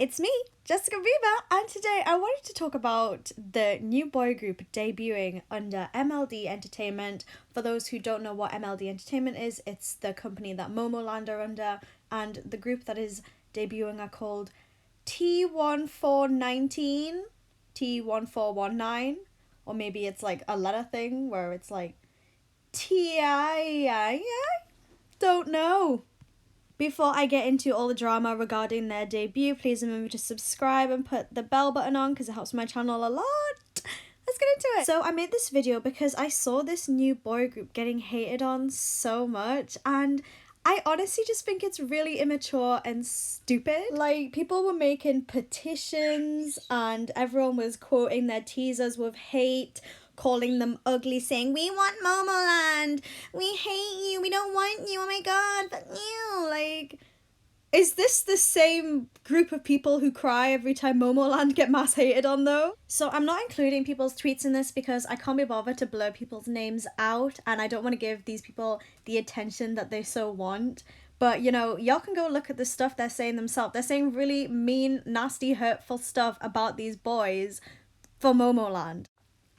It's me, Jessica Riva, and today I wanted to talk about the new boy group debuting under MLD Entertainment. For those who don't know what MLD Entertainment is, it's the company that Momoland are under, and the group that is debuting are called T1419, T1419, or maybe it's like a letter thing where it's like TI, don't know. Before I get into all the drama regarding their debut, please remember to subscribe and put the bell button on because it helps my channel a lot. Let's get into it. So I made this video because I saw this new boy group getting hated on so much, and I honestly just think it's really immature and stupid. Like, people were making petitions and everyone was quoting their teasers with hate, calling them ugly, saying, "We want Momoland, we hate you, we don't want you, oh my god, fuck you." Like, is this the same group of people who cry every time Momoland get mass hated on though? So I'm not including people's tweets in this because I can't be bothered to blur people's names out and I don't want to give these people the attention that they so want. But, you know, y'all can go look at the stuff they're saying themselves. They're saying really mean, nasty, hurtful stuff about these boys for Momoland.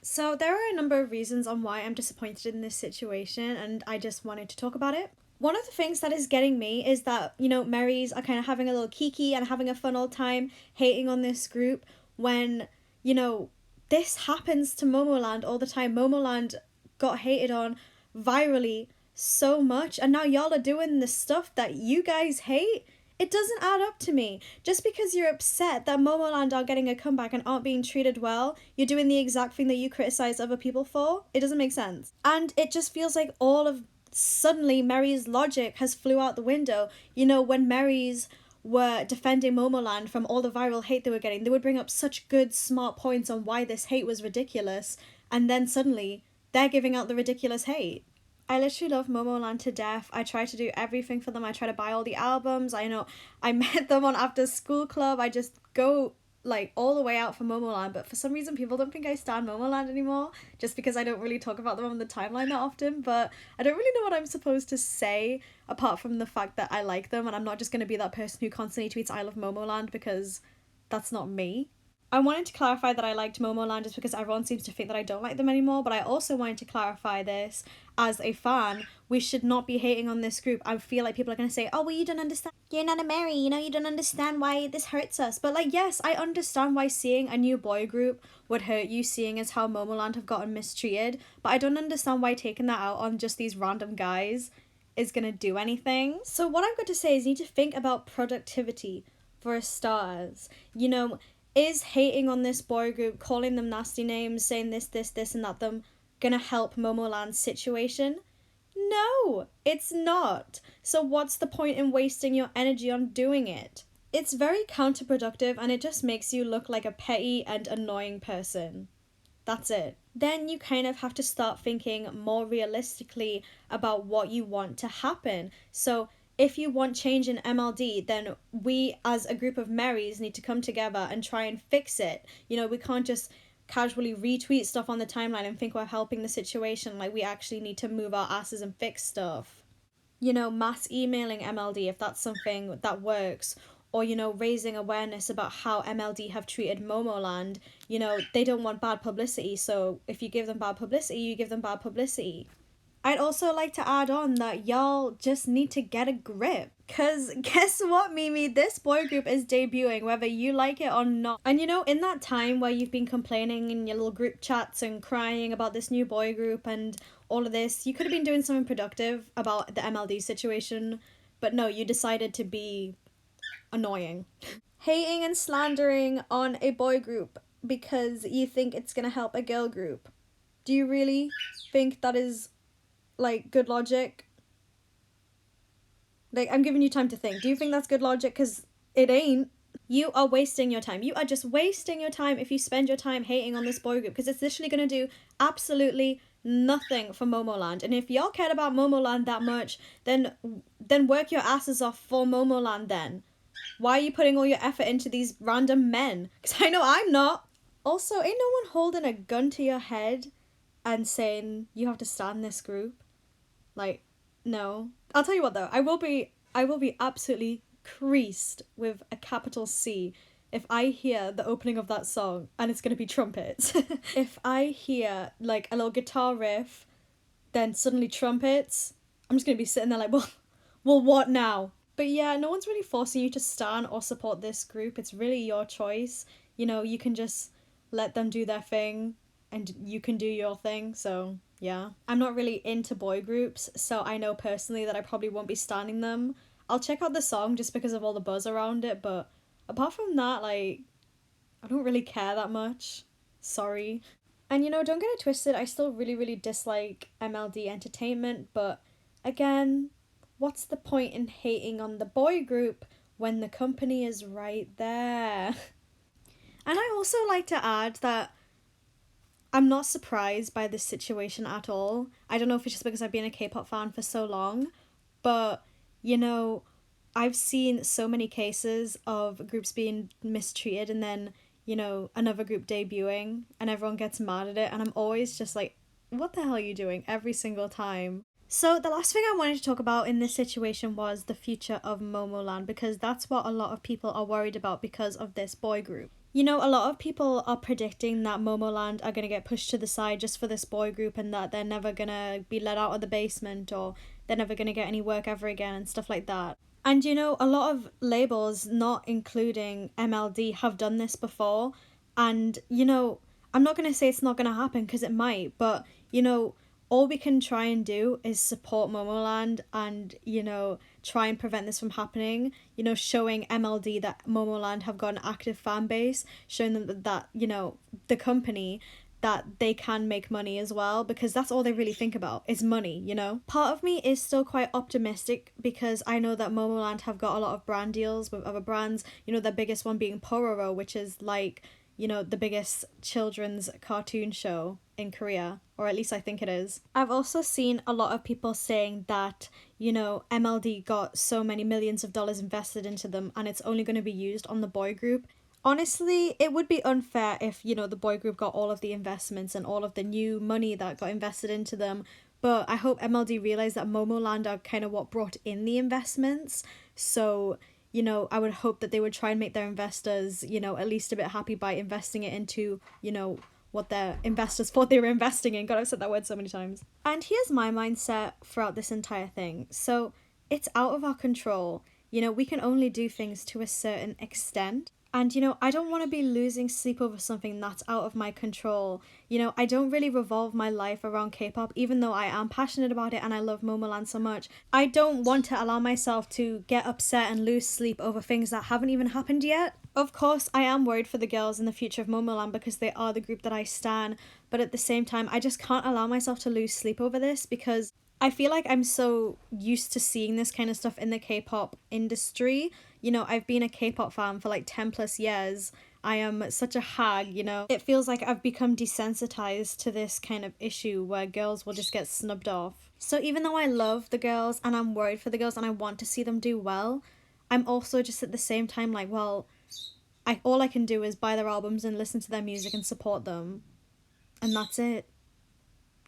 So there are a number of reasons on why I'm disappointed in this situation, and I just wanted to talk about it. One of the things that is getting me is that, you know, Marys are kind of having a little kiki and having a fun old time hating on this group when, you know, this happens to Momoland all the time. Momoland got hated on virally so much, and now y'all are doing the stuff that you guys hate. It doesn't add up to me. Just because you're upset that Momoland are getting a comeback and aren't being treated well, you're doing the exact thing that you criticize other people for. It doesn't make sense. And it just feels like suddenly Mary's logic has flew out the window. You know, when Marys were defending Momoland from all the viral hate they were getting, they would bring up such good, smart points on why this hate was ridiculous. And then suddenly, they're giving out the ridiculous hate. I literally love Momoland to death. I try to do everything for them. I try to buy all the albums. I know I met them on After School Club. I just go like all the way out for Momoland, but for some reason people don't think I stan Momoland anymore just because I don't really talk about them on the timeline that often. But I don't really know what I'm supposed to say apart from the fact that I like them, and I'm not just going to be that person who constantly tweets "I love Momoland" because that's not me. I wanted to clarify that I liked Momoland just because everyone seems to think that I don't like them anymore, but I also wanted to clarify this as a fan. We should not be hating on this group. I feel like people are going to say, "Oh, well, you don't understand. You're not a Mary, you know, you don't understand why this hurts us." But, like, yes, I understand why seeing a new boy group would hurt you, seeing as how Momoland have gotten mistreated, but I don't understand why taking that out on just these random guys is going to do anything. So what I've got to say is you need to think about productivity for stars. You know, is hating on this boy group, calling them nasty names, saying this, and that, them, gonna help Momoland's situation? No, it's not. So what's the point in wasting your energy on doing it? It's very counterproductive and it just makes you look like a petty and annoying person. That's it. Then you kind of have to start thinking more realistically about what you want to happen. So if you want change in MLD, then we as a group of Marys need to come together and try and fix it. You know, we can't just casually retweet stuff on the timeline and think we're helping the situation. Like, we actually need to move our asses and fix stuff. You know, mass emailing MLD if that's something that works. Or, you know, raising awareness about how MLD have treated Momoland. You know, they don't want bad publicity, so if you give them bad publicity, you give them bad publicity. I'd also like to add on that y'all just need to get a grip. Cause guess what, Mimi? This boy group is debuting, whether you like it or not. And you know, in that time where you've been complaining in your little group chats and crying about this new boy group and all of this, you could have been doing something productive about the MLD situation. But no, you decided to be annoying. Hating and slandering on a boy group because you think it's gonna help a girl group. Do you really think that is, like, good logic? Like, I'm giving you time to think. Do you think that's good logic? Because it ain't. You are wasting your time. You are just wasting your time if you spend your time hating on this boy group, because it's literally going to do absolutely nothing for Momoland. And if y'all cared about Momoland that much, then work your asses off for Momoland then. Why are you putting all your effort into these random men? Because I know I'm not. Also, ain't no one holding a gun to your head and saying you have to stand this group. Like, no. I'll tell you what though, I will be absolutely creased with a capital C if I hear the opening of that song and it's gonna be trumpets, if I hear like a little guitar riff, then suddenly trumpets, I'm just gonna be sitting there like, well, what now? But yeah, no one's really forcing you to stan or support this group. It's really your choice. You know, you can just let them do their thing and you can do your thing. So yeah. I'm not really into boy groups, so I know personally that I probably won't be standing them. I'll check out the song just because of all the buzz around it, but apart from that, like, I don't really care that much. Sorry. And you know, don't get it twisted, I still really, really dislike MLD entertainment, but again, what's the point in hating on the boy group when the company is right there? And I also like to add that I'm not surprised by this situation at all. I don't know if it's just because I've been a K-pop fan for so long, but you know, I've seen so many cases of groups being mistreated and then, you know, another group debuting and everyone gets mad at it, and I'm always just like, what the hell are you doing every single time? So the last thing I wanted to talk about in this situation was the future of Momoland, because that's what a lot of people are worried about because of this boy group. You know, a lot of people are predicting that Momoland are going to get pushed to the side just for this boy group and that they're never going to be let out of the basement or they're never going to get any work ever again and stuff like that. And you know, a lot of labels, not including MLD, have done this before. And you know, I'm not going to say it's not going to happen because it might, but you know, all we can try and do is support Momoland and, you know, try and prevent this from happening. You know, showing MLD that Momoland have got an active fan base, showing them that, you know, the company, that they can make money as well, because that's all they really think about is money, you know? Part of me is still quite optimistic because I know that Momoland have got a lot of brand deals with other brands, you know, the biggest one being Pororo, which is like, you know, the biggest children's cartoon show in Korea, or at least I think it is. I've also seen a lot of people saying that, you know, MLD got so many millions of dollars invested into them and it's only going to be used on the boy group. Honestly, it would be unfair if, you know, the boy group got all of the investments and all of the new money that got invested into them. But I hope MLD realised that Momoland are kind of what brought in the investments. So, you know, I would hope that they would try and make their investors, you know, at least a bit happy by investing it into, you know, what their investors thought they were investing in. God, I've said that word so many times. And here's my mindset throughout this entire thing. So, it's out of our control. You know, we can only do things to a certain extent. And, you know, I don't want to be losing sleep over something that's out of my control. You know, I don't really revolve my life around K-pop, even though I am passionate about it and I love Momoland so much. I don't want to allow myself to get upset and lose sleep over things that haven't even happened yet. Of course, I am worried for the girls in the future of Momoland because they are the group that I stan. But at the same time, I just can't allow myself to lose sleep over this because I feel like I'm so used to seeing this kind of stuff in the K-pop industry. You know, I've been a K-pop fan for like 10 plus years. I am such a hag, you know. It feels like I've become desensitized to this kind of issue where girls will just get snubbed off. So even though I love the girls and I'm worried for the girls and I want to see them do well, I'm also just at the same time like, well, all I can do is buy their albums and listen to their music and support them. And that's it.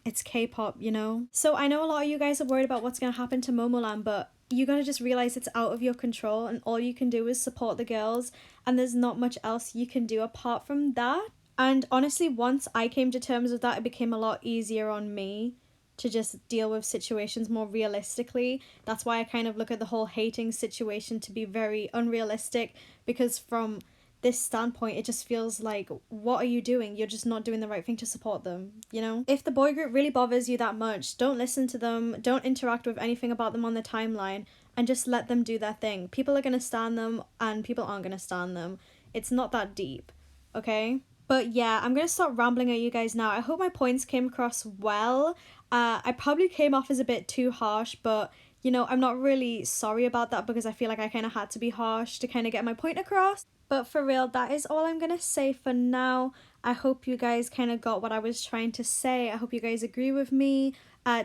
It's K-pop, you know? So I know a lot of you guys are worried about what's going to happen to Momoland, but you gotta just realize it's out of your control and all you can do is support the girls and there's not much else you can do apart from that. And honestly, once I came to terms with that, it became a lot easier on me to just deal with situations more realistically. That's why I kind of look at the whole hating situation to be very unrealistic, because from this standpoint, it just feels like, what are you doing? You're just not doing the right thing to support them, you know? If the boy group really bothers you that much, don't listen to them, don't interact with anything about them on the timeline, and just let them do their thing. People are gonna stan them, and people aren't gonna stan them. It's not that deep, okay? But yeah, I'm gonna stop rambling at you guys now. I hope my points came across well. I probably came off as a bit too harsh, but you know, I'm not really sorry about that because I feel like I kind of had to be harsh to kind of get my point across. But for real, that is all I'm going to say for now. I hope you guys kind of got what I was trying to say. I hope you guys agree with me.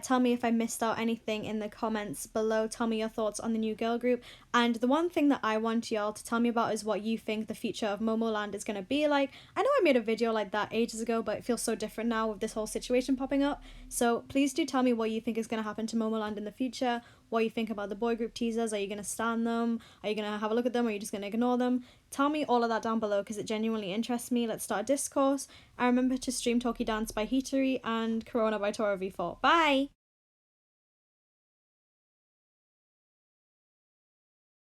Tell me if I missed out anything in the comments below. Tell me your thoughts on the new girl group. And the one thing that I want y'all to tell me about is what you think the future of Momoland is going to be like. I know I made a video like that ages ago, but it feels so different now with this whole situation popping up. So please do tell me what you think is going to happen to Momoland in the future. what you think about the boy group teasers. Are you going to stan them? Are you going to have a look at them? Or are you just going to ignore them? Tell me all of that down below because it genuinely interests me. Let's start a discourse. And remember to stream Talkie Dance by Heatery and Corona by Tora V4. Bye!